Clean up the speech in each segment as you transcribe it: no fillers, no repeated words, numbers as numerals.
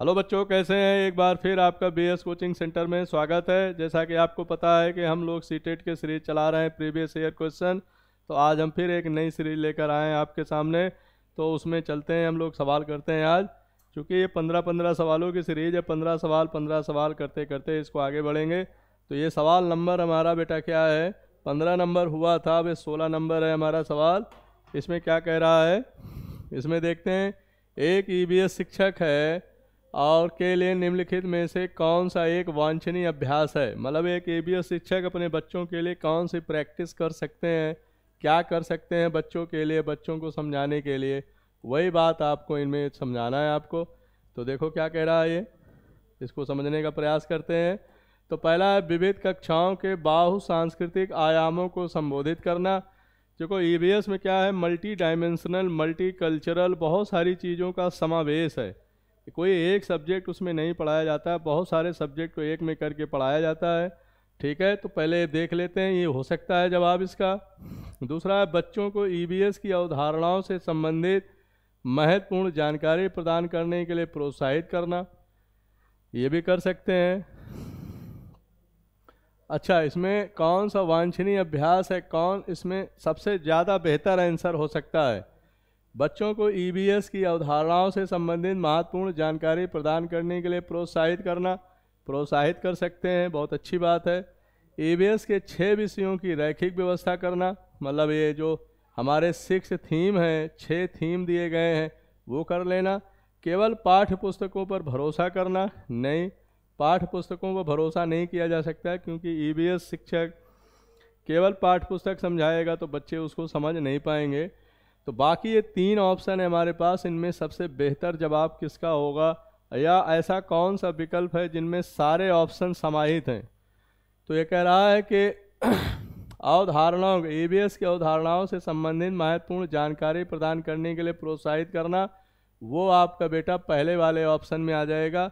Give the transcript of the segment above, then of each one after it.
Hello बच्चों, कैसे हैं? एक बार फिर आपका बीएस कोचिंग सेंटर में स्वागत है। जैसा कि आपको पता है कि हम लोग सीटेट के सीरीज चला रहे हैं प्रीवियस ईयर क्वेश्चन। तो आज हम फिर एक नई सीरीज लेकर आए हैं आपके सामने। तो उसमें चलते हैं, हम लोग सवाल करते हैं आज। चूँकि ये 15-15 सवालों की सीरीज है, 15 सवाल करते करते इसको आगे बढ़ेंगे। तो ये सवाल नंबर हमारा बेटा क्या है? 15 नंबर हुआ था, अब 16 नंबर है हमारा सवाल। इसमें क्या कह रहा है, इसमें देखते हैं। एक ईवीएस शिक्षक है और के लिए निम्नलिखित में से कौन सा एक वांछनीय अभ्यास है। मतलब एक ईवीएस शिक्षक अपने बच्चों के लिए कौन सी प्रैक्टिस कर सकते हैं, क्या कर सकते हैं बच्चों के लिए, बच्चों को समझाने के लिए। वही बात आपको इनमें समझाना है आपको। तो देखो क्या कह रहा है ये, इसको समझने का प्रयास करते हैं। तो पहला है विविध कक्षाओं के बाहु सांस्कृतिक आयामों को संबोधित करना। देखो ईवीएस में क्या है, मल्टी डायमेंशनल, मल्टी कल्चरल, बहुत सारी चीज़ों का समावेश है। कोई एक सब्जेक्ट उसमें नहीं पढ़ाया जाता है, बहुत सारे सब्जेक्ट को एक में करके पढ़ाया जाता है। ठीक है, तो पहले देख लेते हैं, ये हो सकता है जवाब इसका। दूसरा है बच्चों को ईवीएस की अवधारणाओं से संबंधित महत्वपूर्ण जानकारी प्रदान करने के लिए प्रोत्साहित करना, ये भी कर सकते हैं। अच्छा, इसमें कौन सा वांछनीय अभ्यास है, कौन इसमें सबसे ज़्यादा बेहतर आंसर हो सकता है? बच्चों को ईवीएस की अवधारणाओं से संबंधित महत्वपूर्ण जानकारी प्रदान करने के लिए प्रोत्साहित करना, प्रोत्साहित कर सकते हैं, बहुत अच्छी बात है। ईवीएस के 6 विषयों की रैखिक व्यवस्था करना, मतलब ये जो हमारे 6 थीम हैं, 6 थीम दिए गए हैं, वो कर लेना। केवल पाठ्य पुस्तकों पर भरोसा करना नहीं, पाठ्य पुस्तकों पर भरोसा नहीं किया जा सकता है, क्योंकि ईवीएस शिक्षक केवल पाठ्य पुस्तक समझाएगा तो बच्चे उसको समझ नहीं पाएंगे। तो बाकी ये 3 ऑप्शन है हमारे पास, इनमें सबसे बेहतर जवाब किसका होगा, या ऐसा कौन सा विकल्प है जिनमें सारे ऑप्शन समाहित हैं? तो ये कह रहा है कि अवधारणाओं, ईवीएस की अवधारणाओं से संबंधित महत्वपूर्ण जानकारी प्रदान करने के लिए प्रोत्साहित करना, वो आपका बेटा पहले वाले ऑप्शन में आ जाएगा।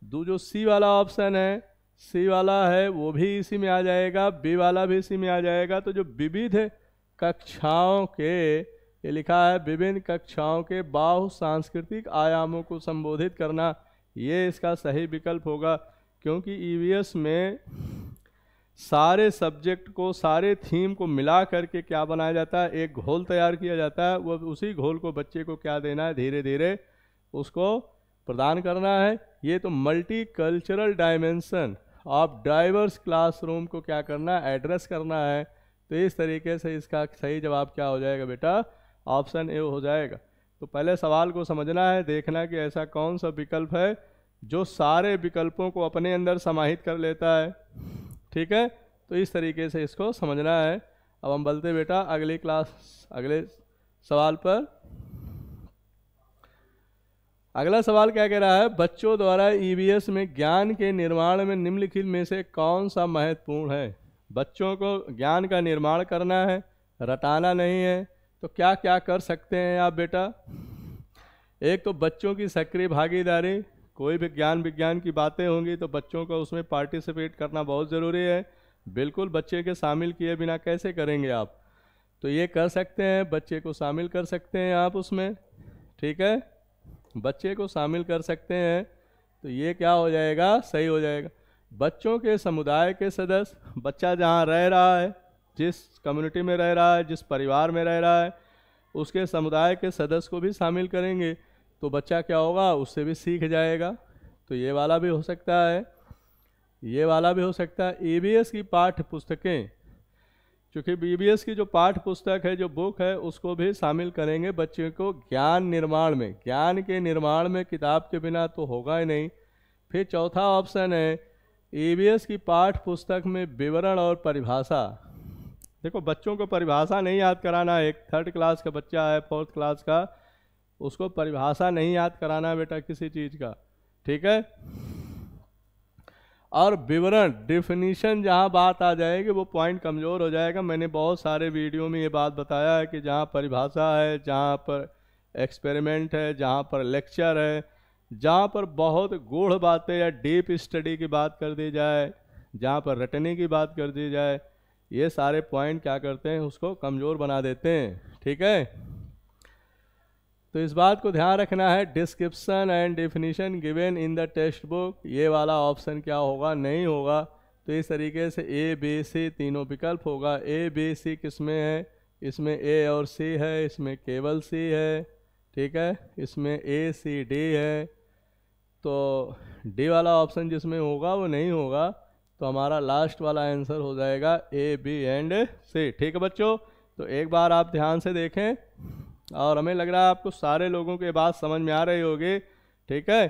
जो सी वाला ऑप्शन है, सी वाला है, वो भी इसी में आ जाएगा, बी वाला भी इसी में आ जाएगा। तो जो विविध कक्षाओं के, ये लिखा है विभिन्न कक्षाओं के बाहु सांस्कृतिक आयामों को संबोधित करना, ये इसका सही विकल्प होगा। क्योंकि ईवीएस में सारे सब्जेक्ट को, सारे थीम को मिला करके क्या बनाया जाता है, एक घोल तैयार किया जाता है। वो उसी घोल को बच्चे को क्या देना है, धीरे धीरे उसको प्रदान करना है। ये तो multi cultural dimension of diverse classroom को क्या करना है, एड्रेस करना है। तो इस तरीके से इसका सही जवाब क्या हो जाएगा बेटा, ऑप्शन ए हो जाएगा। तो पहले सवाल को समझना है, देखना कि ऐसा कौन सा विकल्प है जो सारे विकल्पों को अपने अंदर समाहित कर लेता है। ठीक है, तो इस तरीके से इसको समझना है। अब हम बोलते बेटा अगली क्लास, अगले सवाल पर। अगला सवाल क्या कह रहा है, बच्चों द्वारा ईवीएस में ज्ञान के निर्माण में निम्नलिखित में से कौन सा महत्वपूर्ण है? बच्चों को ज्ञान का निर्माण करना है, रटाना नहीं है। तो क्या क्या कर सकते हैं आप बेटा? एक तो बच्चों की सक्रिय भागीदारी, कोई भी विज्ञान की बातें होंगी तो बच्चों को उसमें पार्टिसिपेट करना बहुत ज़रूरी है। बिल्कुल बच्चे के शामिल किए बिना कैसे करेंगे आप? तो ये कर सकते हैं, बच्चे को शामिल कर सकते हैं आप उसमें। ठीक है, बच्चे को शामिल कर सकते हैं, तो ये क्या हो जाएगा, सही हो जाएगा। बच्चों के समुदाय के सदस्य, बच्चा जहाँ रह रहा है, जिस कम्युनिटी में रह रहा है, जिस परिवार में रह रहा है, उसके समुदाय के सदस्य को भी शामिल करेंगे तो बच्चा क्या होगा, उससे भी सीख जाएगा। तो ये वाला भी हो सकता है, ये वाला भी हो सकता है। ईवीएस की पाठ्य पुस्तकें, क्योंकि ईवीएस की जो पाठ्य पुस्तक है, जो बुक है, उसको भी शामिल करेंगे बच्चे को ज्ञान निर्माण में। ज्ञान के निर्माण में किताब के बिना तो होगा ही नहीं। फिर चौथा ऑप्शन है ईवीएस की पाठ्य पुस्तक में विवरण और परिभाषा। देखो बच्चों को परिभाषा नहीं याद कराना है, एक 3rd क्लास का बच्चा है, 4th क्लास का, उसको परिभाषा नहीं याद कराना बेटा किसी चीज़ का। ठीक है, और विवरण, डिफिनीशन जहाँ बात आ जाएगी वो पॉइंट कमज़ोर हो जाएगा। मैंने बहुत सारे वीडियो में ये बात बताया है कि जहाँ परिभाषा है, जहाँ पर एक्सपेरिमेंट है, जहाँ पर लेक्चर है, जहाँ पर बहुत गूढ़ बातें या डीप स्टडी की बात कर दी जाए, जहाँ पर रटने की बात कर दी जाए, ये सारे पॉइंट क्या करते हैं, उसको कमज़ोर बना देते हैं। ठीक है, तो इस बात को ध्यान रखना है, description and definition given in the text book, ये वाला ऑप्शन क्या होगा, नहीं होगा। तो इस तरीके से ए बी सी तीनों विकल्प होगा। ए बी सी किस में है, इसमें ए और सी है, इसमें केवल सी है, ठीक है, इसमें ए सी डी है। तो डी वाला ऑप्शन जिसमें होगा वो नहीं होगा, तो हमारा लास्ट वाला आंसर हो जाएगा ए बी एंड सी। ठीक है बच्चों, तो एक बार आप ध्यान से देखें, और हमें लग रहा है आपको सारे लोगों की बात समझ में आ रही होगी। ठीक है,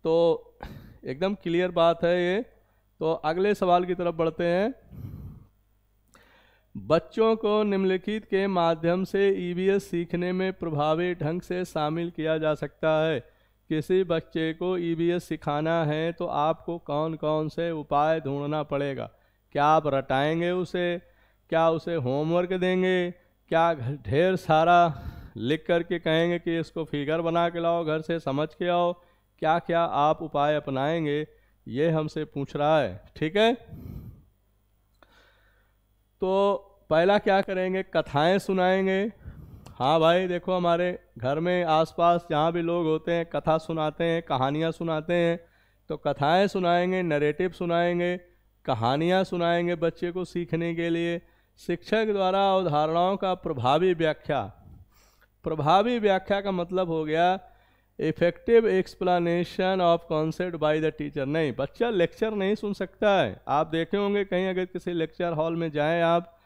तो एकदम क्लियर बात है ये। तो अगले सवाल की तरफ बढ़ते हैं। बच्चों को निम्नलिखित के माध्यम से ईवीएस सीखने में प्रभावी ढंग से शामिल किया जा सकता है। किसी बच्चे को ईवीएस सिखाना है तो आपको कौन कौन से उपाय ढूंढना पड़ेगा। क्या आप रटाएंगे उसे, क्या उसे होमवर्क देंगे, क्या ढेर सारा लिख करके कहेंगे कि इसको फिगर बना के लाओ, घर से समझ के आओ, क्या क्या आप उपाय अपनाएंगे, ये हमसे पूछ रहा है। ठीक है, तो पहला क्या करेंगे, कथाएं सुनाएंगे। हाँ भाई देखो, हमारे घर में आसपास जहाँ भी लोग होते हैं कथा सुनाते हैं, कहानियाँ सुनाते हैं। तो कथाएं सुनाएंगे, नरेटिव सुनाएंगे, कहानियाँ सुनाएंगे बच्चे को सीखने के लिए। शिक्षक द्वारा अवधारणाओं का प्रभावी व्याख्या। प्रभावी व्याख्या का मतलब हो गया effective explanation of concept by the teacher. नहीं, बच्चा लेक्चर नहीं सुन सकता है। आप देखे होंगे कहीं अगर किसी लेक्चर हॉल में जाएं आप,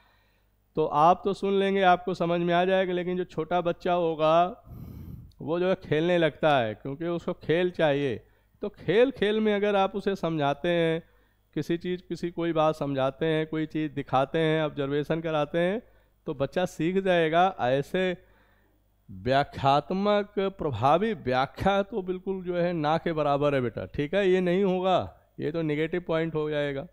तो आप तो सुन लेंगे, आपको समझ में आ जाएगा, लेकिन जो छोटा बच्चा होगा वो जो है खेलने लगता है, क्योंकि उसको खेल चाहिए। तो खेल खेल में अगर आप उसे समझाते हैं, किसी कोई बात समझाते हैं, कोई चीज़ दिखाते हैं, ऑब्जर्वेशन कराते हैं, तो बच्चा सीख जाएगा। ऐसे व्याख्यात्मक प्रभावी व्याख्या तो बिल्कुल जो है ना के बराबर है बेटा। ठीक है, ये नहीं होगा, ये तो नेगेटिव पॉइंट हो जाएगा।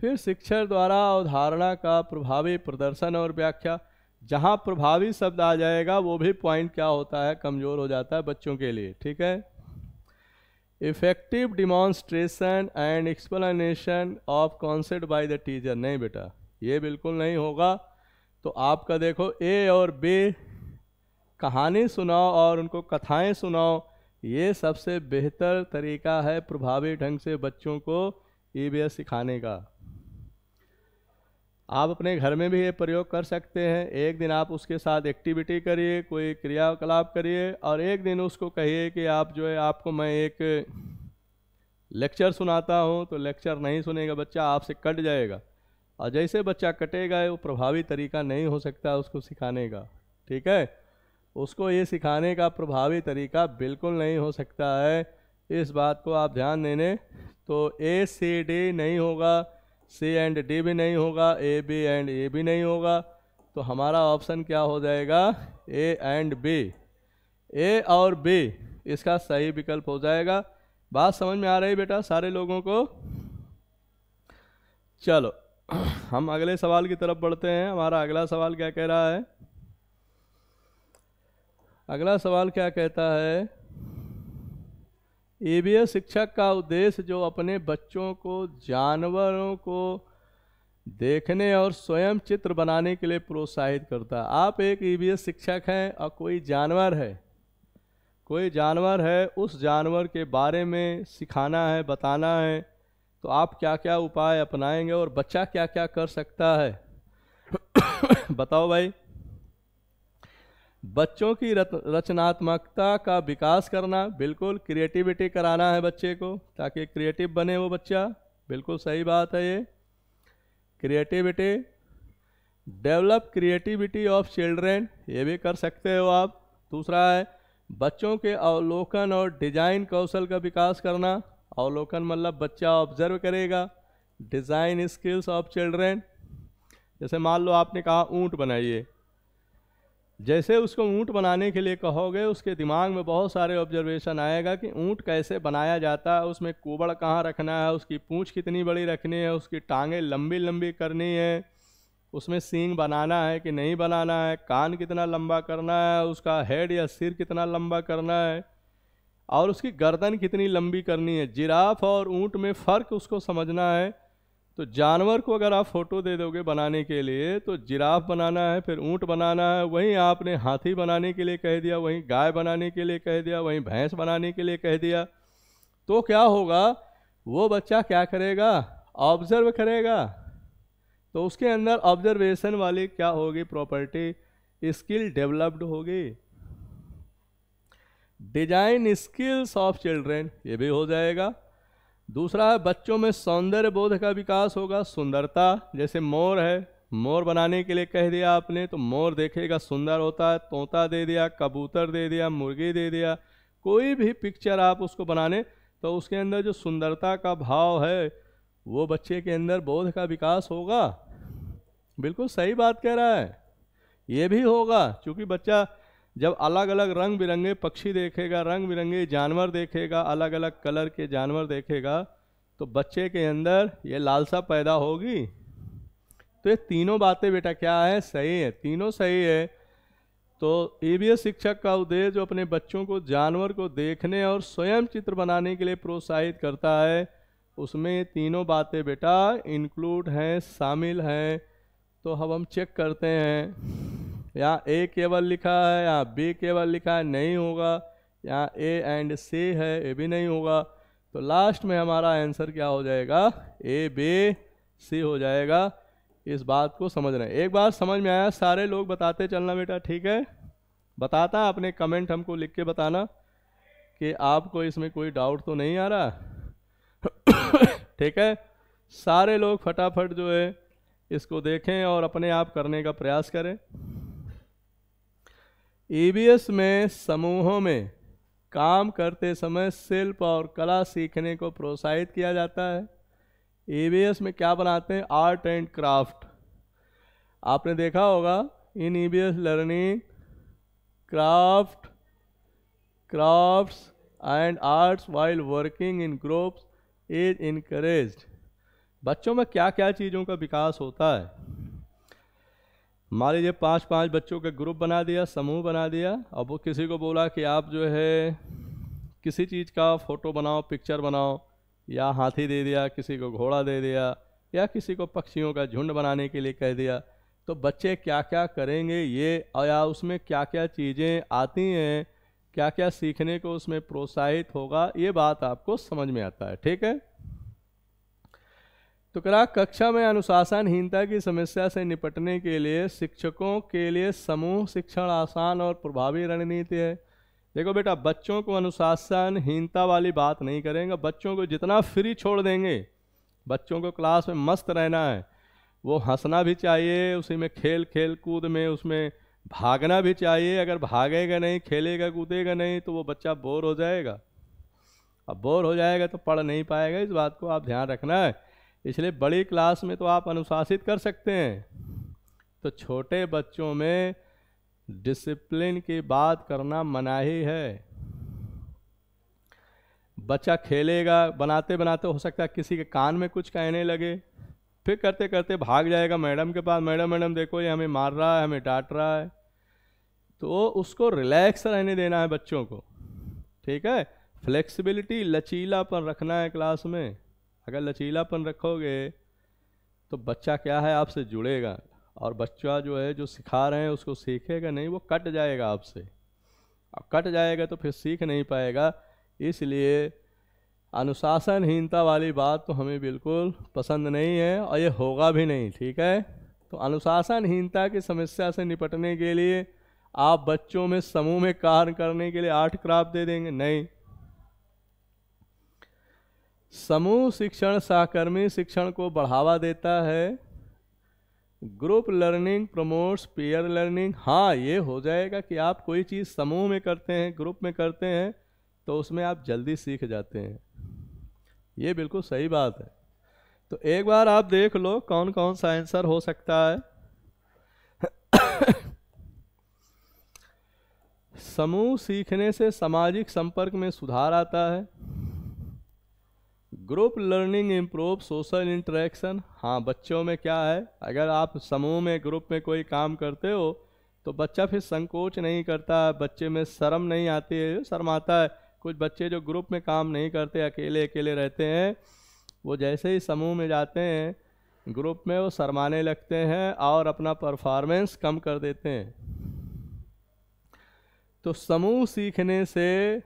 फिर शिक्षक द्वारा अवधारणा का प्रभावी प्रदर्शन और व्याख्या। जहाँ प्रभावी शब्द आ जाएगा वो भी पॉइंट क्या होता है, कमज़ोर हो जाता है बच्चों के लिए। ठीक है, effective demonstration and explanation of concept by the teacher. नहीं बेटा, ये बिल्कुल नहीं होगा। तो आपका देखो ए और बी, कहानी सुनाओ और उनको कथाएं सुनाओ, ये सबसे बेहतर तरीका है प्रभावी ढंग से बच्चों को ईवीएस सिखाने का। आप अपने घर में भी ये प्रयोग कर सकते हैं। एक दिन आप उसके साथ एक्टिविटी करिए, कोई क्रियाकलाप करिए, और एक दिन उसको कहिए कि आप जो है, आपको मैं एक लेक्चर सुनाता हूँ, तो लेक्चर नहीं सुनेगा बच्चा, आपसे कट जाएगा। और जैसे बच्चा कटेगा वो प्रभावी तरीका नहीं हो सकता उसको सिखाने का। ठीक है, उसको ये सिखाने का प्रभावी तरीका बिल्कुल नहीं हो सकता है, इस बात को आप ध्यान देने। तो ए सी डी नहीं होगा, सी एंड डी भी नहीं होगा, ए बी एंड ए भी नहीं होगा। तो हमारा ऑप्शन क्या हो जाएगा, ए एंड बी। ए और बी इसका सही विकल्प हो जाएगा। बात समझ में आ रही बेटा सारे लोगों को? चलो हम अगले सवाल की तरफ बढ़ते हैं। हमारा अगला सवाल क्या कह रहा है, अगला सवाल क्या कहता है, ईवीएस शिक्षक का उद्देश्य जो अपने बच्चों को जानवरों को देखने और स्वयं चित्र बनाने के लिए प्रोत्साहित करता है। आप एक ईवीएस शिक्षक हैं और कोई जानवर है, उस जानवर के बारे में सिखाना है, बताना है, तो आप क्या क्या उपाय अपनाएंगे और बच्चा क्या क्या कर सकता है बताओ भाई। बच्चों की रचनात्मकता का विकास करना, बिल्कुल क्रिएटिविटी कराना है बच्चे को ताकि क्रिएटिव बने वो बच्चा, बिल्कुल सही बात है ये। Creativity, develop creativity of children, ये भी कर सकते हो आप। दूसरा है बच्चों के अवलोकन और डिजाइन कौशल का विकास करना। अवलोकन मतलब बच्चा ऑब्जर्व करेगा। डिज़ाइन स्किल्स ऑफ चिल्ड्रेन, जैसे मान लो आपने कहा ऊँट बनाइए, जैसे उसको ऊँट बनाने के लिए कहोगे उसके दिमाग में बहुत सारे ऑब्जर्वेशन आएगा कि ऊँट कैसे बनाया जाता है, उसमें कोबड़ कहाँ रखना है, उसकी पूँछ कितनी बड़ी रखनी है, उसकी टांगें लंबी लंबी करनी है, उसमें सींग बनाना है कि नहीं बनाना है, कान कितना लंबा करना है, उसका हेड या सिर कितना लंबा करना है, और उसकी गर्दन कितनी लंबी करनी है। जिराफ और ऊँट में फ़र्क उसको समझना है। तो जानवर को अगर आप फोटो दे दोगे बनाने के लिए, तो जिराफ बनाना है, फिर ऊंट बनाना है, वहीं आपने हाथी बनाने के लिए कह दिया, वहीं गाय बनाने के लिए कह दिया, वहीं भैंस बनाने के लिए कह दिया, तो क्या होगा, वो बच्चा क्या करेगा, ऑब्जर्व करेगा। तो उसके अंदर ऑब्जर्वेशन वाली क्या होगी, प्रॉपर्टी, स्किल डेवलप्ड होगी। डिजाइन स्किल्स ऑफ चिल्ड्रेन, ये भी हो जाएगा। दूसरा है बच्चों में सौंदर्य बोध का विकास होगा, सुंदरता, जैसे मोर है, मोर बनाने के लिए कह दिया आपने, तो मोर देखेगा सुंदर होता है, तोता दे दिया, कबूतर दे दिया, मुर्गी दे दिया, कोई भी पिक्चर आप उसको बनाने, तो उसके अंदर जो सुंदरता का भाव है वो बच्चे के अंदर बोध का विकास होगा। बिल्कुल सही बात कह रहा है, ये भी होगा, क्योंकि बच्चा जब अलग अलग रंग बिरंगे पक्षी देखेगा, रंग बिरंगे जानवर देखेगा, अलग अलग कलर के जानवर देखेगा, तो बच्चे के अंदर ये लालसा पैदा होगी। तो ये तीनों बातें बेटा क्या है, सही है, तीनों सही है। तो ईवीएस शिक्षक का उद्देश्य जो अपने बच्चों को जानवर को देखने और स्वयं चित्र बनाने के लिए प्रोत्साहित करता है, उसमें ये तीनों बातें बेटा इंक्लूड हैं, शामिल हैं। तो अब हम चेक करते हैं, यहाँ ए केवल लिखा है, यहाँ बी केवल लिखा है, नहीं होगा, यहाँ ए एंड सी है, ये भी नहीं होगा। तो लास्ट में हमारा आंसर क्या हो जाएगा, ए बी सी हो जाएगा। इस बात को समझ रहे हैं, एक बार समझ में आया, सारे लोग बताते चलना बेटा, ठीक है, बताता अपने कमेंट हमको लिख के बताना कि आपको इसमें कोई डाउट तो नहीं आ रहा। ठीक है, सारे लोग फटाफट जो है इसको देखें और अपने आप करने का प्रयास करें। ईवीएस में समूहों में काम करते समय शिल्प और कला सीखने को प्रोत्साहित किया जाता है। ईवीएस में क्या बनाते हैं, आर्ट एंड क्राफ्ट। आपने देखा होगा in EVS learning crafts and arts while working in groups is encouraged. बच्चों में क्या क्या चीज़ों का विकास होता है। मान लीजिए 5-5 बच्चों का ग्रुप बना दिया, समूह बना दिया, अब वो किसी को बोला कि आप जो है किसी चीज़ का फोटो बनाओ, पिक्चर बनाओ, या हाथी दे दिया, किसी को घोड़ा दे दिया, या किसी को पक्षियों का झुंड बनाने के लिए कह दिया, तो बच्चे क्या क्या करेंगे ये, या उसमें क्या क्या चीज़ें आती हैं, क्या क्या सीखने को उसमें प्रोत्साहित होगा, ये बात आपको समझ में आता है। ठीक है, तो कक्षा में अनुशासनहीनता की समस्या से निपटने के लिए शिक्षकों के लिए समूह शिक्षण आसान और प्रभावी रणनीति है। देखो बेटा, बच्चों को अनुशासनहीनता वाली बात नहीं करेंगे, बच्चों को जितना फ्री छोड़ देंगे, बच्चों को क्लास में मस्त रहना है, वो हंसना भी चाहिए, उसी में खेल कूद में उसमें भागना भी चाहिए। अगर भागेगा नहीं, खेलेगा कूदेगा नहीं, तो वो बच्चा बोर हो जाएगा। अब बोर हो जाएगा तो पढ़ नहीं पाएगा, इस बात को आप ध्यान रखना है। इसलिए बड़ी क्लास में तो आप अनुशासित कर सकते हैं, तो छोटे बच्चों में डिसिप्लिन की बात करना मनाही है। बच्चा खेलेगा, बनाते बनाते हो सकता है किसी के कान में कुछ कहने लगे, फिर करते करते भाग जाएगा मैडम के पास, मैडम देखो ये हमें मार रहा है, हमें डांट रहा है। तो उसको रिलैक्स रहने देना है बच्चों को। ठीक है, फ्लेक्सिबिलिटी, लचीलापन रखना है क्लास में। अगर लचीलापन रखोगे तो बच्चा क्या है, आपसे जुड़ेगा, और बच्चा जो है जो सिखा रहे हैं उसको सीखेगा नहीं, वो कट जाएगा आपसे। अब कट जाएगा तो फिर सीख नहीं पाएगा। इसलिए अनुशासनहीनता वाली बात तो हमें बिल्कुल पसंद नहीं है, और ये होगा भी नहीं। ठीक है, तो अनुशासनहीनता की समस्या से निपटने के लिए आप बच्चों में समूह में कार्य करने के लिए आर्ट क्राफ्ट दे देंगे, नहीं। समूह शिक्षण सहकर्मी शिक्षण को बढ़ावा देता है। Group learning promotes peer learning. हाँ, ये हो जाएगा कि आप कोई चीज़ समूह में करते हैं, ग्रुप में करते हैं, तो उसमें आप जल्दी सीख जाते हैं। ये बिल्कुल सही बात है। तो एक बार आप देख लो कौन कौन सा आंसर हो सकता है। समूह सीखने से सामाजिक संपर्क में सुधार आता है। Group learning improve social interaction. हाँ, बच्चों में क्या है, अगर आप समूह में ग्रुप में कोई काम करते हो तो बच्चा फिर संकोच नहीं करता, बच्चे में शर्म नहीं आती है, शर्म आता है। कुछ बच्चे जो ग्रुप में काम नहीं करते, अकेले अकेले रहते हैं, वो जैसे ही समूह में जाते हैं ग्रुप में वो शर्माने लगते हैं और अपना परफॉर्मेंस कम कर देते हैं। तो समूह सीखने से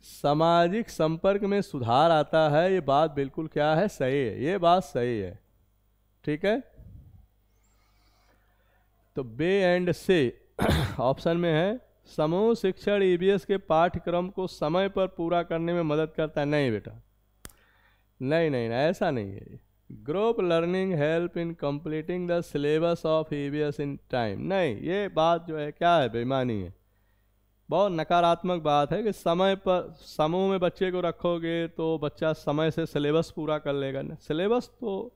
सामाजिक संपर्क में सुधार आता है। ये बात बिल्कुल क्या है, सही है, ये बात सही है। ठीक है, तो बे एंड से ऑप्शन में है समूह शिक्षण ईबीएस के पाठ्यक्रम को समय पर पूरा करने में मदद करता है। नहीं बेटा, नहीं नहीं, ऐसा नहीं है। Group learning help in completing the syllabus of EBS in time. नहीं, ये बात जो है क्या है, बेईमानी है, बहुत नकारात्मक बात है कि समय पर समूह में बच्चे को रखोगे तो बच्चा समय से सिलेबस पूरा कर लेगा। ना, सिलेबस तो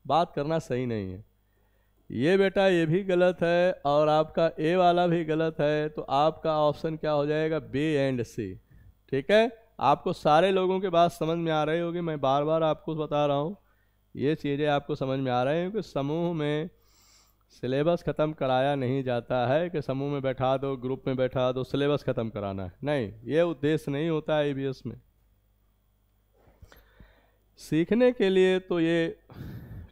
बात करना सही नहीं है। ये बेटा ये भी गलत है और आपका ए वाला भी गलत है। तो आपका ऑप्शन क्या हो जाएगा, बी एंड सी। ठीक है, आपको सारे लोगों के बात समझ में आ रही होगी, मैं बार बार आपको बता रहा हूँ, ये चीज़ें आपको समझ में आ रही हैं कि समूह में सिलेबस ख़त्म कराया नहीं जाता है कि समूह में बैठा दो, ग्रुप में बैठा दो, सिलेबस ख़त्म कराना है। नहीं, ये उद्देश्य नहीं होता है ईबीएस में। सीखने के लिए तो ये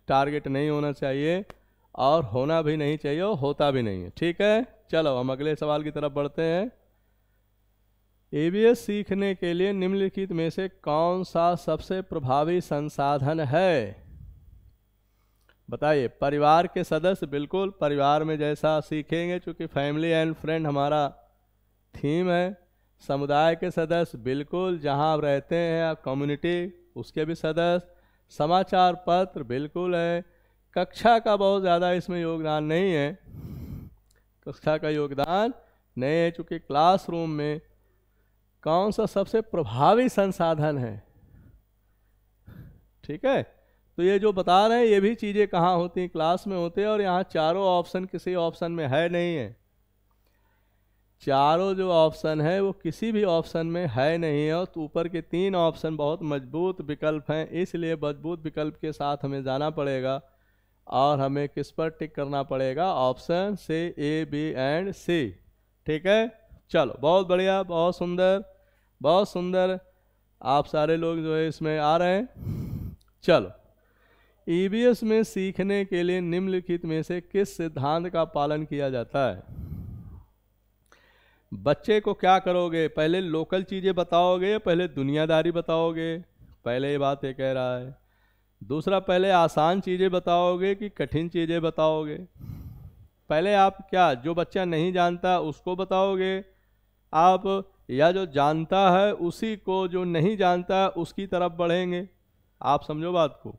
टारगेट नहीं होना चाहिए और होना भी नहीं चाहिए और होता भी नहीं है। ठीक है, चलो हम अगले सवाल की तरफ बढ़ते हैं। ईबीएस सीखने के लिए निम्नलिखित में से कौन सा सबसे प्रभावी संसाधन है? बताइए। परिवार के सदस्य, बिल्कुल परिवार में जैसा सीखेंगे, चूँकि फैमिली एंड फ्रेंड हमारा थीम है। समुदाय के सदस्य, बिल्कुल जहाँ आप रहते हैं आप कम्युनिटी, उसके भी सदस्य। समाचार पत्र, बिल्कुल है। कक्षा का बहुत ज़्यादा इसमें योगदान नहीं है, कक्षा का योगदान नहीं है, चूँकि क्लासरूम में कौन सा सबसे प्रभावी संसाधन है। ठीक है, तो ये जो बता रहे हैं ये भी चीज़ें कहाँ होती हैं, क्लास में होते हैं। और यहाँ चारों ऑप्शन किसी ऑप्शन में है नहीं है, चारों जो ऑप्शन है वो किसी भी ऑप्शन में है नहीं है। और तो ऊपर के 3 ऑप्शन बहुत मजबूत विकल्प हैं, इसलिए मजबूत विकल्प के साथ हमें जाना पड़ेगा और हमें किस पर टिक करना पड़ेगा, ऑप्शन से ए, बी एंड सी। ठीक है, चलो बहुत बढ़िया, बहुत सुंदर, बहुत सुंदर। आप सारे लोग जो है इसमें आ रहे हैं। चलो, ईबीएस में सीखने के लिए निम्नलिखित में से किस सिद्धांत का पालन किया जाता है? बच्चे को क्या करोगे, पहले लोकल चीज़ें बताओगे या पहले दुनियादारी बताओगे? पहले ये बात ये कह रहा है। दूसरा, पहले आसान चीज़ें बताओगे कि कठिन चीज़ें बताओगे? पहले आप क्या, जो बच्चा नहीं जानता उसको बताओगे आप, या जो जानता है उसी को, जो नहीं जानता उसकी तरफ बढ़ेंगे? आप समझो बात को।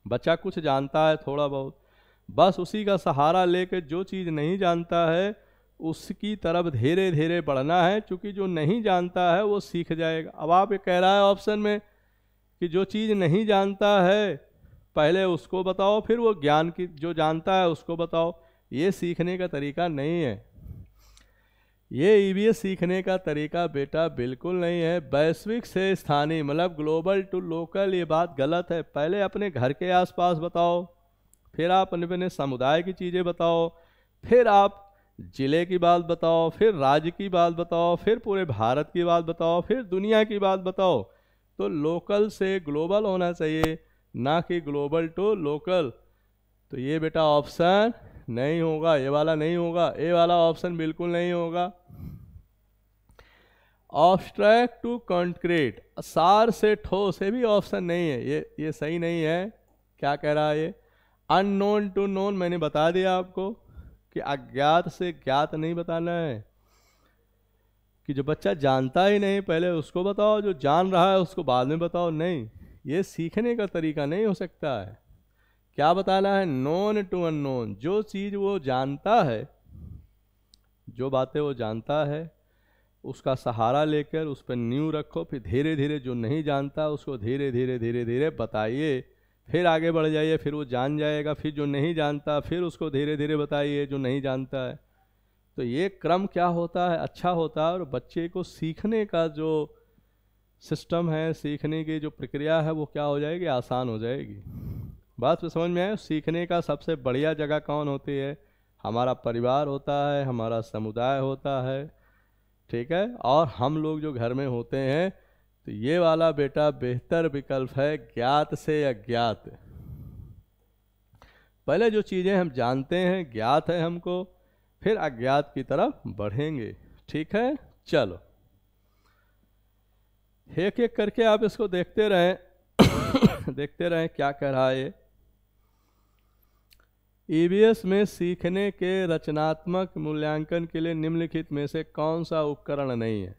बच्चा कुछ जानता है थोड़ा बहुत, बस उसी का सहारा लेकर जो चीज़ नहीं जानता है उसकी तरफ धीरे धीरे बढ़ना है, क्योंकि जो नहीं जानता है वो सीख जाएगा। अब आप ये कह रहा है ऑप्शन में कि जो चीज़ नहीं जानता है पहले उसको बताओ, फिर वो ज्ञान की जो जानता है उसको बताओ। ये सीखने का तरीका नहीं है, ये ईबीएस सीखने का तरीका बेटा बिल्कुल नहीं है। वैश्विक से स्थानीय, मतलब ग्लोबल टू लोकल, ये बात गलत है। पहले अपने घर के आसपास बताओ, फिर आप अपने समुदाय की चीज़ें बताओ, फिर आप जिले की बात बताओ, फिर राज्य की बात बताओ, फिर पूरे भारत की बात बताओ, फिर दुनिया की बात बताओ। तो लोकल से ग्लोबल होना चाहिए, ना कि ग्लोबल टू लोकल। तो ये बेटा ऑप्शन नहीं होगा, ये वाला नहीं होगा, ये वाला ऑप्शन बिल्कुल नहीं होगा। ऑब्स्ट्रैक्ट टू कॉन्क्रीट, सार से ठोस, ये भी ऑप्शन नहीं है, ये सही नहीं है। क्या कह रहा है ये? अननोन टू नोन, मैंने बता दिया आपको कि अज्ञात से ज्ञात नहीं बताना है, कि जो बच्चा जानता ही नहीं पहले उसको बताओ, जो जान रहा है उसको बाद में बताओ। नहीं, ये सीखने का तरीका नहीं हो सकता है। क्या बताना है? नोन टू अननोन, जो चीज़ वो जानता है, जो बातें वो जानता है उसका सहारा लेकर उस पर नींव रखो, फिर धीरे धीरे जो नहीं जानता उसको धीरे धीरे धीरे धीरे बताइए, फिर आगे बढ़ जाइए, फिर वो जान जाएगा। फिर जो नहीं जानता फिर उसको धीरे धीरे बताइए जो नहीं जानता है। तो ये क्रम क्या होता है, अच्छा होता है, और बच्चे को सीखने का जो सिस्टम है, सीखने की जो प्रक्रिया है वो क्या हो जाएगी, आसान हो जाएगी। बात तो समझ में आए? सीखने का सबसे बढ़िया जगह कौन होती है? हमारा परिवार होता है, हमारा समुदाय होता है। ठीक है, और हम लोग जो घर में होते हैं। तो ये वाला बेटा बेहतर विकल्प है ज्ञात से अज्ञात। पहले जो चीज़ें हम जानते हैं, ज्ञात है हमको, फिर अज्ञात की तरफ बढ़ेंगे। ठीक है, चलो एक एक करके आप इसको देखते रहें देखते रहें क्या कह रहा है ये। ईवीएस में सीखने के रचनात्मक मूल्यांकन के लिए निम्नलिखित में से कौन सा उपकरण नहीं है?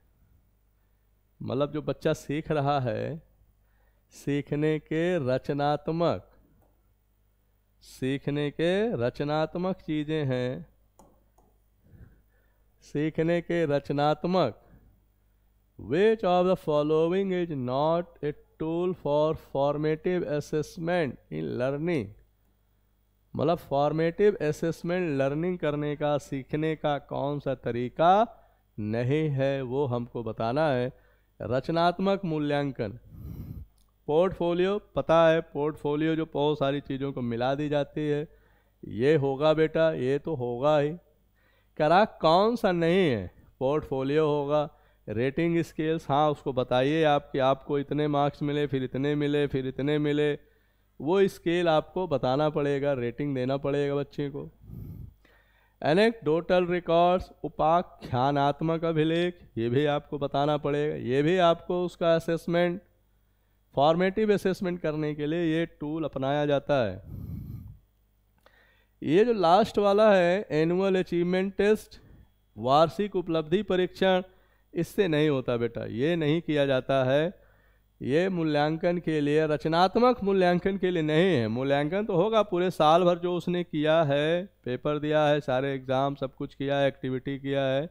मतलब जो बच्चा सीख रहा है, सीखने के रचनात्मक चीज़ें हैं, सीखने के रचनात्मक, which of the following is not a tool for formative assessment in learning? मतलब फॉर्मेटिव असेसमेंट लर्निंग करने का, सीखने का कौन सा तरीका नहीं है, वो हमको बताना है। रचनात्मक मूल्यांकन, पोर्टफोलियो, पता है पोर्टफोलियो जो बहुत सारी चीज़ों को मिला दी जाती है, ये होगा बेटा, ये तो होगा ही। करा कौन सा नहीं है? पोर्टफोलियो होगा। रेटिंग स्केल्स, हाँ उसको बताइए आप कि आपको इतने मार्क्स मिले, फिर इतने मिले, फिर इतने मिले, वो स्केल आपको बताना पड़ेगा, रेटिंग देना पड़ेगा बच्चे को। एनेक्डोटल रिकॉर्ड्स, उपाख्यानात्मक अभिलेख, ये भी आपको बताना पड़ेगा, ये भी आपको उसका असेसमेंट, फॉर्मेटिव असेसमेंट करने के लिए ये टूल अपनाया जाता है। ये जो लास्ट वाला है एनुअल अचीवमेंट टेस्ट, वार्षिक उपलब्धि परीक्षण, इससे नहीं होता बेटा, ये नहीं किया जाता है। ये मूल्यांकन के लिए, रचनात्मक मूल्यांकन के लिए नहीं है। मूल्यांकन तो होगा पूरे साल भर जो उसने किया है, पेपर दिया है, सारे एग्ज़ाम सब कुछ किया है, एक्टिविटी किया है,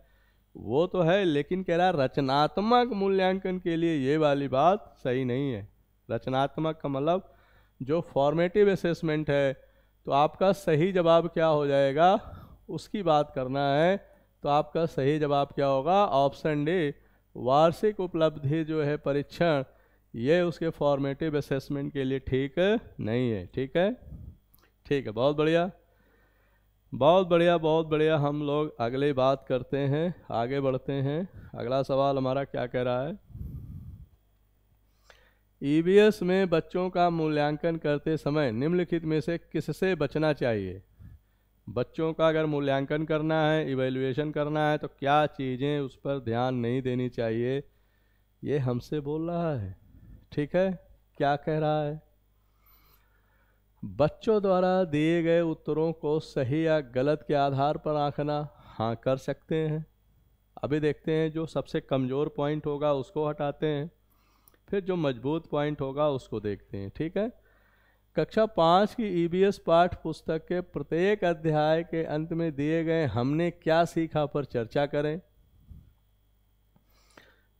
वो तो है, लेकिन कह रहा रचनात्मक मूल्यांकन के लिए ये वाली बात सही नहीं है। रचनात्मक का मतलब जो फॉर्मेटिव असेसमेंट है, तो आपका सही जवाब क्या हो जाएगा उसकी बात करना है। तो आपका सही जवाब क्या होगा? ऑप्शन डी, वार्षिक उपलब्धि जो है परीक्षण, ये उसके फॉर्मेटिव असेसमेंट के लिए ठीक नहीं है। ठीक है, ठीक है, बहुत बढ़िया, बहुत बढ़िया, बहुत बढ़िया। हम लोग अगली बात करते हैं, आगे बढ़ते हैं। अगला सवाल हमारा क्या कह रहा है? ईवीएस में बच्चों का मूल्यांकन करते समय निम्नलिखित में से किससे बचना चाहिए? बच्चों का अगर मूल्यांकन करना है, इवैल्यूएशन करना है, तो क्या चीज़ें उस पर ध्यान नहीं देनी चाहिए, ये हमसे बोल रहा है। ठीक है, क्या कह रहा है? बच्चों द्वारा दिए गए उत्तरों को सही या गलत के आधार पर आंकना, हाँ कर सकते हैं। अभी देखते हैं, जो सबसे कमज़ोर पॉइंट होगा उसको हटाते हैं, फिर जो मजबूत पॉइंट होगा उसको देखते हैं। ठीक है, कक्षा 5 की ईवीएस पाठ पुस्तक के प्रत्येक अध्याय के अंत में दिए गए हमने क्या सीखा पर चर्चा करें।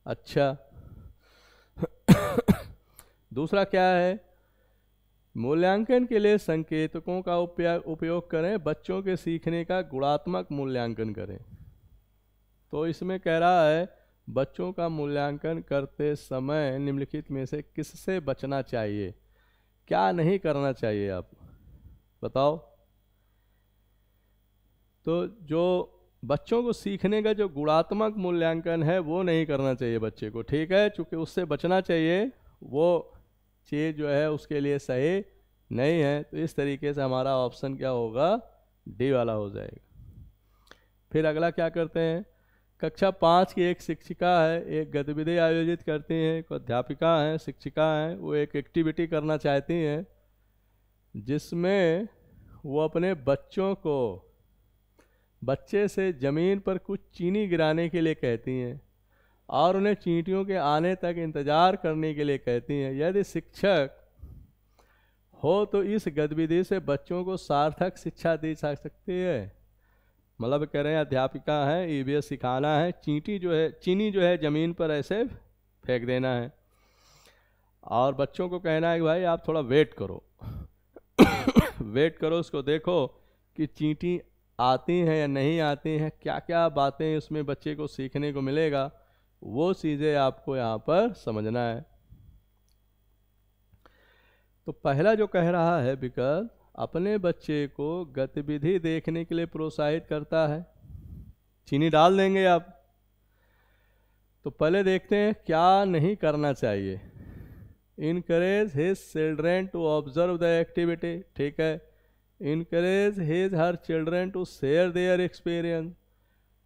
अच्छा दूसरा क्या है? मूल्यांकन के लिए संकेतकों का उपयोग करें, बच्चों के सीखने का गुणात्मक मूल्यांकन करें। तो इसमें कह रहा है बच्चों का मूल्यांकन करते समय निम्नलिखित में से किससे बचना चाहिए, क्या नहीं करना चाहिए, आप बताओ। तो जो बच्चों को सीखने का जो गुणात्मक मूल्यांकन है वो नहीं करना चाहिए बच्चे को। ठीक है, चूँकि उससे बचना चाहिए, वो चीज़ जो है उसके लिए सही नहीं है। तो इस तरीके से हमारा ऑप्शन क्या होगा? डी वाला हो जाएगा। फिर अगला क्या करते हैं? कक्षा 5 की एक शिक्षिका है, एक गतिविधि आयोजित करती हैं, एक अध्यापिका हैं, शिक्षिका हैं, वो एक एक्टिविटी करना चाहती हैं जिसमें वो अपने बच्चों को, बच्चे से ज़मीन पर कुछ चीनी गिराने के लिए कहती हैं और उन्हें चींटियों के आने तक इंतज़ार करने के लिए कहती हैं। यदि शिक्षक हो तो इस गतिविधि से बच्चों को सार्थक शिक्षा दी जा सकती है। मतलब कह रहे हैं अध्यापिका है, ईवीएस सिखाना है, चीनी जो है ज़मीन पर ऐसे फेंक देना है और बच्चों को कहना है कि भाई आप थोड़ा वेट करो वेट करो, उसको देखो कि चींटी आती हैं या नहीं आती हैं, क्या क्या बातें उसमें बच्चे को सीखने को मिलेगा, वो चीज़ें आपको यहाँ पर समझना है। तो पहला जो कह रहा है विकल्प, अपने बच्चे को गतिविधि देखने के लिए प्रोत्साहित करता है। चीनी डाल देंगे आप। तो पहले देखते हैं क्या नहीं करना चाहिए। Encourage his children to observe the activity. ठीक है, encourage his her children to share their experience.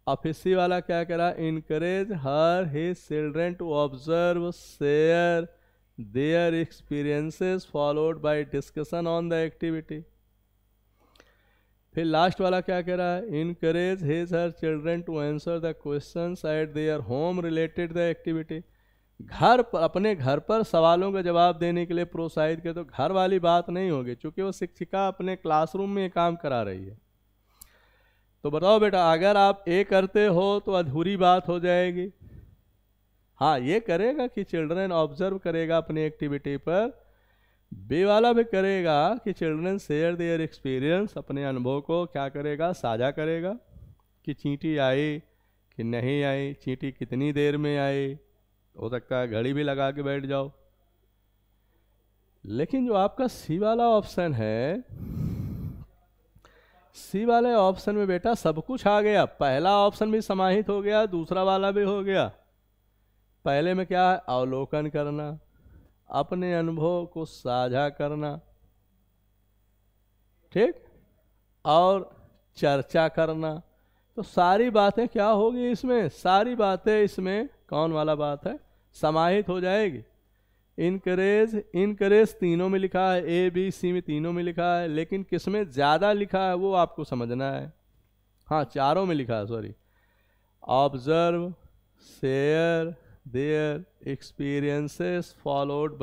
अब फिर सी वाला क्या कह रहा है, encourage her his children to observe share their experiences followed by discussion on the activity. फिर लास्ट वाला क्या कह रहा है, encourage his her children to answer the questions at their home related the activity. घर पर, अपने घर पर सवालों का जवाब देने के लिए प्रोत्साहित किया। तो घर वाली बात नहीं होगी, क्योंकि वो शिक्षिका अपने क्लासरूम में ये काम करा रही है। तो बताओ बेटा, अगर आप ए करते हो तो अधूरी बात हो जाएगी। हाँ, ये करेगा कि चिल्ड्रन ऑब्जर्व करेगा अपनी एक्टिविटी पर। बी वाला भी करेगा कि चिल्ड्रन शेयर देयर एक्सपीरियंस, अपने अनुभव को क्या करेगा, साझा करेगा कि चींटी आई कि नहीं आई, चींटी कितनी देर में आई, हो सकता है घड़ी भी लगा के बैठ जाओ। लेकिन जो आपका सी वाला ऑप्शन है, सी वाले ऑप्शन में बेटा सब कुछ आ गया। पहला ऑप्शन भी समाहित हो गया, दूसरा वाला भी हो गया। पहले में क्या है, अवलोकन करना, अपने अनुभव को साझा करना, ठीक, और चर्चा करना। तो सारी बातें क्या होगी इसमें, सारी बातें इसमें कौन वाला बात है, समाहित हो जाएगी। इनकरेज, इनकरेज तीनों में लिखा है, ए बी सी में तीनों में लिखा है, लेकिन किस में ज़्यादा लिखा है वो आपको समझना है। हाँ, चारों में लिखा है, sorry. Observe, share their experiences followed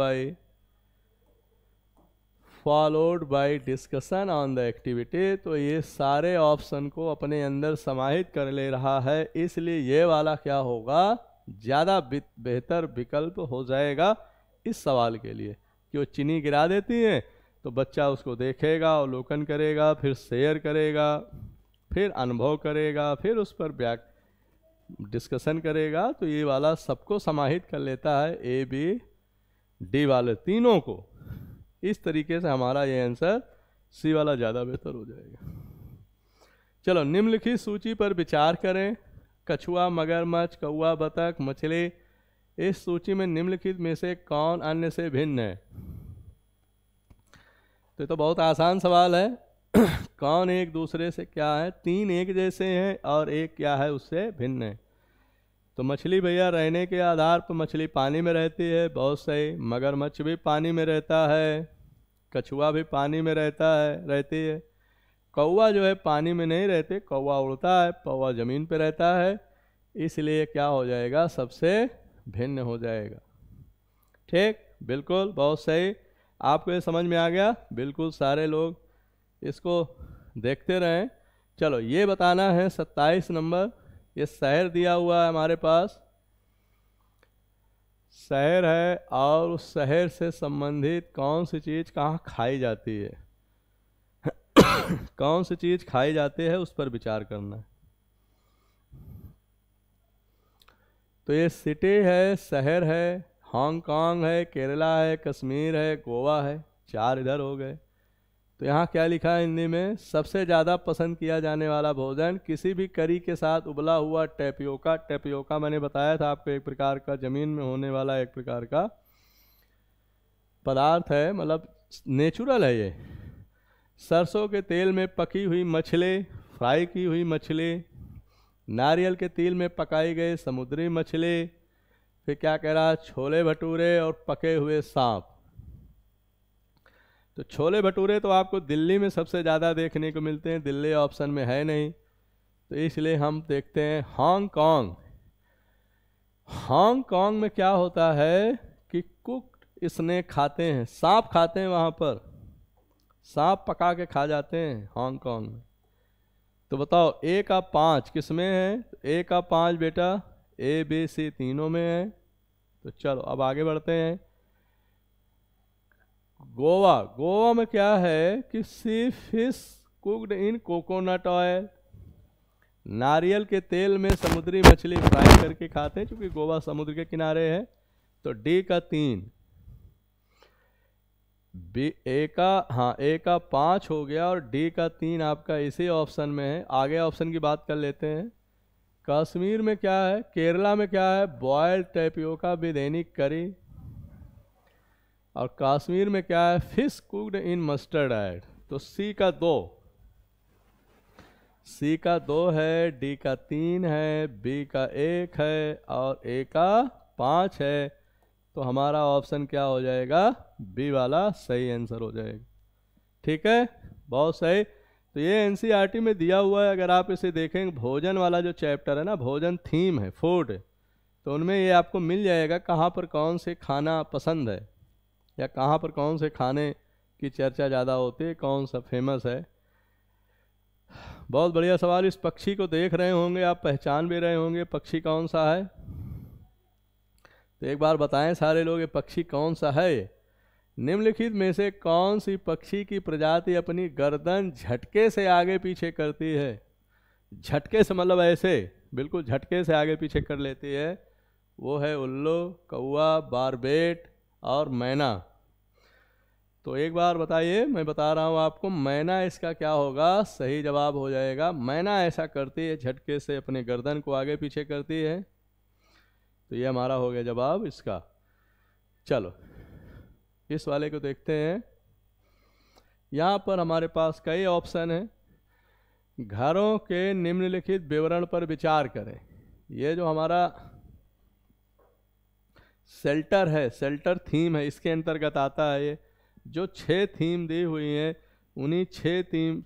by discussion on the activity. तो ये सारे ऑप्शन को अपने अंदर समाहित कर ले रहा है, इसलिए ये वाला क्या होगा, ज़्यादा बेहतर विकल्प हो जाएगा इस सवाल के लिए। कि वो चीनी गिरा देती है तो बच्चा उसको देखेगा, अवलोकन करेगा, फिर शेयर करेगा, फिर अनुभव करेगा, फिर उस पर डिस्कशन करेगा। तो ये वाला सबको समाहित कर लेता है, ए बी डी वाले तीनों को। इस तरीके से हमारा ये आंसर सी वाला ज़्यादा बेहतर हो जाएगा। चलो, निम्नलिखित सूची पर विचार करें। कछुआ, मगरमच्छ, कौवा, बतख, मछली, इस सूची में निम्नलिखित में से कौन अन्य से भिन्न है। तो ये तो बहुत आसान सवाल है। कौन एक दूसरे से क्या है, तीन एक जैसे हैं और एक क्या है, उससे भिन्न है। तो मछली भैया, रहने के आधार पर मछली पानी में रहती है, बहुत सही। मगरमच्छ भी पानी में रहता है, कछुआ भी पानी में रहती है। कौवा जो है पानी में नहीं रहते, कौवा उड़ता है, कौवा ज़मीन पे रहता है, इसलिए क्या हो जाएगा, सबसे भिन्न हो जाएगा। ठीक, बिल्कुल, बहुत सही। आपको ये समझ में आ गया? बिल्कुल, सारे लोग इसको देखते रहें। चलो, ये बताना है 27 नंबर। ये शहर दिया हुआ है हमारे पास, शहर है, और उस शहर से संबंधित कौन सी चीज़ कहाँ खाई जाती है कौन सी चीज़ खाई जाती है, उस पर विचार करना है। तो ये सिटी है, शहर है, हांगकांग है, केरला है, कश्मीर है, गोवा है, चार इधर हो गए। तो यहाँ क्या लिखा है हिंदी में, सबसे ज़्यादा पसंद किया जाने वाला भोजन किसी भी करी के साथ उबला हुआ टेपियोका। टेपियोका मैंने बताया था आपको, एक प्रकार का ज़मीन में होने वाला एक प्रकार का पदार्थ है, मतलब नेचुरल है ये। सरसों के तेल में पकी हुई मछली, फ्राई की हुई मछली, नारियल के तेल में पकाई गई समुद्री मछली, फिर क्या कह रहा है, छोले भटूरे और पके हुए सांप। तो छोले भटूरे तो आपको दिल्ली में सबसे ज़्यादा देखने को मिलते हैं, दिल्ली ऑप्शन में है नहीं, तो इसलिए हम देखते हैं हांगकांग। हांगकांग में क्या होता है कि कुक्ड स्नेक खाते हैं, सांप खाते हैं, वहाँ पर सांप पका के खा जाते हैं हांगकांग में। तो बताओ, ए का 5 किस में है? ए का 5 बेटा ए बी सी तीनों में है। तो चलो अब आगे बढ़ते हैं। गोवा, गोवा में क्या है कि sea fish cooked in coconut oil, नारियल के तेल में समुद्री मछली फ्राई करके खाते हैं, क्योंकि गोवा समुद्र के किनारे है। तो डी का 3, ए का 5 हो गया, और डी का 3 आपका इसी ऑप्शन में है। आगे ऑप्शन की बात कर लेते हैं। कश्मीर में क्या है, केरला में क्या है, बॉयल्ड टेपियोका विद एनी करी, और कश्मीर में क्या है, fish cooked in mustard oil. तो सी का 2, सी का 2 है, डी का 3 है, बी का 1 है और ए का 5 है। तो हमारा ऑप्शन क्या हो जाएगा? बी वाला सही आंसर हो जाएगा। ठीक है, बहुत सही। तो ये एनसीईआरटी में दिया हुआ है, अगर आप इसे देखें, भोजन वाला जो चैप्टर है ना, भोजन थीम है, फूड, तो उनमें ये आपको मिल जाएगा कहाँ पर कौन से खाना पसंद है या कहाँ पर कौन से खाने की चर्चा ज़्यादा होती है, कौन सा फेमस है। बहुत बढ़िया सवाल। इस पक्षी को देख रहे होंगे आप, पहचान भी रहे होंगे पक्षी कौन सा है। तो एक बार बताएं सारे लोग, ये पक्षी कौन सा है? निम्नलिखित में से कौन सी पक्षी की प्रजाति अपनी गर्दन झटके से आगे पीछे करती है? झटके से मतलब ऐसे बिल्कुल झटके से आगे पीछे कर लेती है। वो है उल्लू, कौवा, बारबेट और मैना। तो एक बार बताइए, मैं बता रहा हूँ आपको, मैना इसका क्या होगा? सही जवाब हो जाएगा। मैना ऐसा करती है, झटके से अपने गर्दन को आगे पीछे करती है। तो ये हमारा हो गया जवाब इसका। चलो इस वाले को देखते हैं। यहाँ पर हमारे पास कई ऑप्शन हैं। घरों के निम्नलिखित विवरण पर विचार करें। ये जो हमारा शेल्टर है, शेल्टर थीम है, इसके अंतर्गत आता है। ये जो 6 थीम दी हुई हैं, उन्हीं 6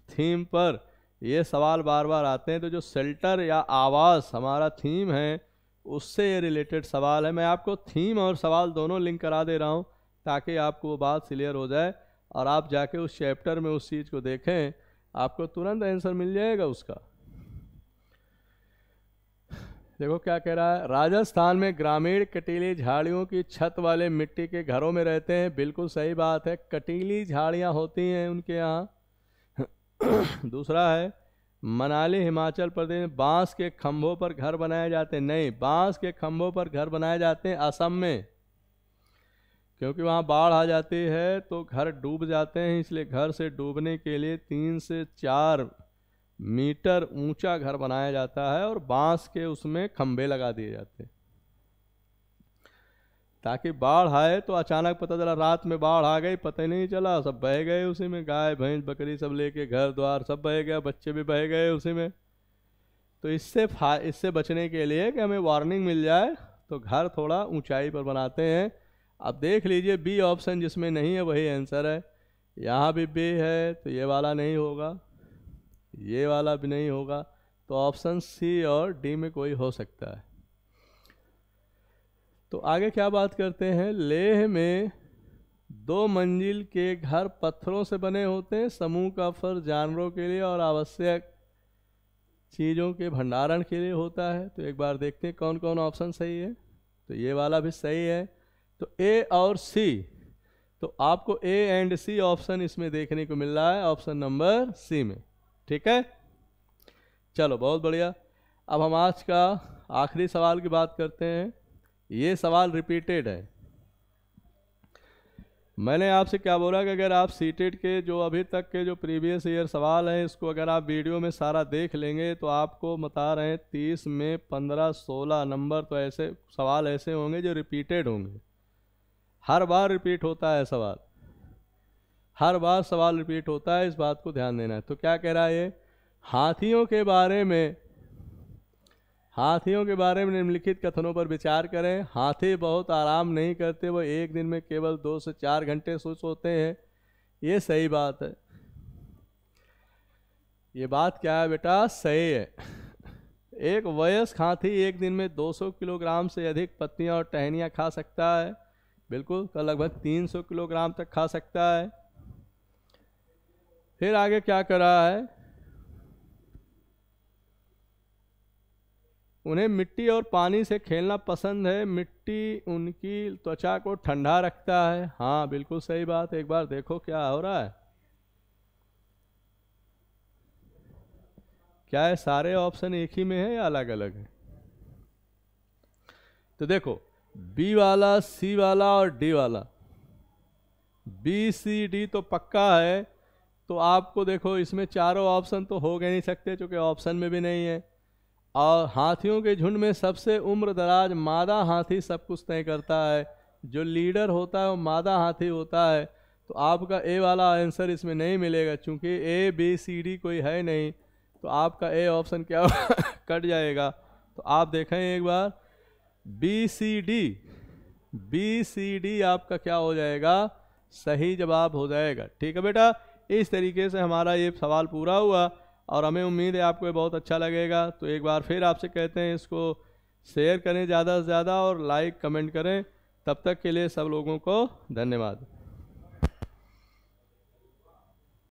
थीम पर ये सवाल बार बार आते हैं। तो जो शेल्टर या आवास हमारा थीम है, उससे ये रिलेटेड सवाल है। मैं आपको थीम और सवाल दोनों लिंक करा दे रहा हूँ ताकि आपको वो बात क्लियर हो जाए और आप जाके उस चैप्टर में उस चीज़ को देखें, आपको तुरंत आंसर मिल जाएगा उसका। देखो क्या कह रहा है। राजस्थान में ग्रामीण कटीली झाड़ियों की छत वाले मिट्टी के घरों में रहते हैं। बिल्कुल सही बात है, कटीली झाड़ियाँ होती हैं उनके यहाँ। दूसरा है, मनाली हिमाचल प्रदेश में बांस के खंभों पर घर बनाए जाते हैं। नहीं, बांस के खंभों पर घर बनाए जाते हैं असम में, क्योंकि वहाँ बाढ़ आ जाती है तो घर डूब जाते हैं। इसलिए घर से डूबने के लिए 3 से 4 मीटर ऊंचा घर बनाया जाता है और बांस के उसमें खंभे लगा दिए जाते हैं ताकि बाढ़ आए तो अचानक पता चला रात में बाढ़ आ गई, पता ही नहीं चला, सब बह गए उसी में, गाय भैंस बकरी सब लेके, घर द्वार सब बह गया, बच्चे भी बह गए उसी में। तो इससे बचने के लिए कि हमें वार्निंग मिल जाए तो घर थोड़ा ऊंचाई पर बनाते हैं। अब देख लीजिए, बी ऑप्शन जिसमें नहीं है वही आंसर है। यहाँ भी बी है तो ये वाला नहीं होगा, ये वाला भी नहीं होगा, तो ऑप्शन सी और डी में कोई हो सकता है। तो आगे क्या बात करते हैं। लेह में 2 मंजिल के घर पत्थरों से बने होते हैं। समूह का फर्श जानवरों के लिए और आवश्यक चीज़ों के भंडारण के लिए होता है। तो एक बार देखते हैं कौन कौन ऑप्शन सही है। तो ये वाला भी सही है। तो ए और सी, तो आपको ए एंड सी ऑप्शन इसमें देखने को मिल रहा है, ऑप्शन नंबर सी में। ठीक है, चलो बहुत बढ़िया। अब हम आज का आखिरी सवाल की बात करते हैं। ये सवाल रिपीटेड है। मैंने आपसे क्या बोला कि अगर आप सीटेट के जो अभी तक के जो प्रीवियस ईयर सवाल हैं, इसको अगर आप वीडियो में सारा देख लेंगे तो आपको बता रहे हैं 30 में 15-16 नंबर तो ऐसे सवाल ऐसे होंगे जो रिपीटेड होंगे। हर बार रिपीट होता है सवाल, हर बार सवाल रिपीट होता है, इस बात को ध्यान देना है। तो क्या कह रहा है ये, हाथियों के बारे में निम्नलिखित कथनों पर विचार करें। हाथी बहुत आराम नहीं करते, वो एक दिन में केवल 2 से 4 घंटे सोते हैं। ये सही बात है। ये बात क्या है बेटा, सही है। एक वयस्क हाथी एक दिन में 200 किलोग्राम से अधिक पत्तियां और टहनियां खा सकता है। बिल्कुल, का लगभग 300 किलोग्राम तक खा सकता है। फिर आगे क्या कर रहा है, उन्हें मिट्टी और पानी से खेलना पसंद है। मिट्टी उनकी त्वचा को ठंडा रखता है। हाँ बिल्कुल सही बात। एक बार देखो क्या हो रहा है। क्या है, सारे ऑप्शन एक ही में है या अलग अलग है? तो देखो, बी वाला, सी वाला और डी वाला, बी सी डी तो पक्का है। तो आपको देखो इसमें चारों ऑप्शन तो हो गए नहीं सकते क्योंकि ऑप्शन में भी नहीं है। और हाथियों के झुंड में सबसे उम्र दराज मादा हाथी सब कुछ तय करता है। जो लीडर होता है वो मादा हाथी होता है। तो तो आपका ए वाला आंसर इसमें नहीं मिलेगा, चूँकि ए बी सी डी कोई है नहीं, तो आपका ए ऑप्शन क्या कट जाएगा। तो आप देखें एक बार, बी सी डी आपका क्या हो जाएगा, सही जवाब हो जाएगा। ठीक है बेटा, इस तरीके से हमारा ये सवाल पूरा हुआ और हमें उम्मीद है आपको ये बहुत अच्छा लगेगा। तो एक बार फिर आपसे कहते हैं इसको शेयर करें ज़्यादा से ज़्यादा और लाइक कमेंट करें। तब तक के लिए सब लोगों को धन्यवाद।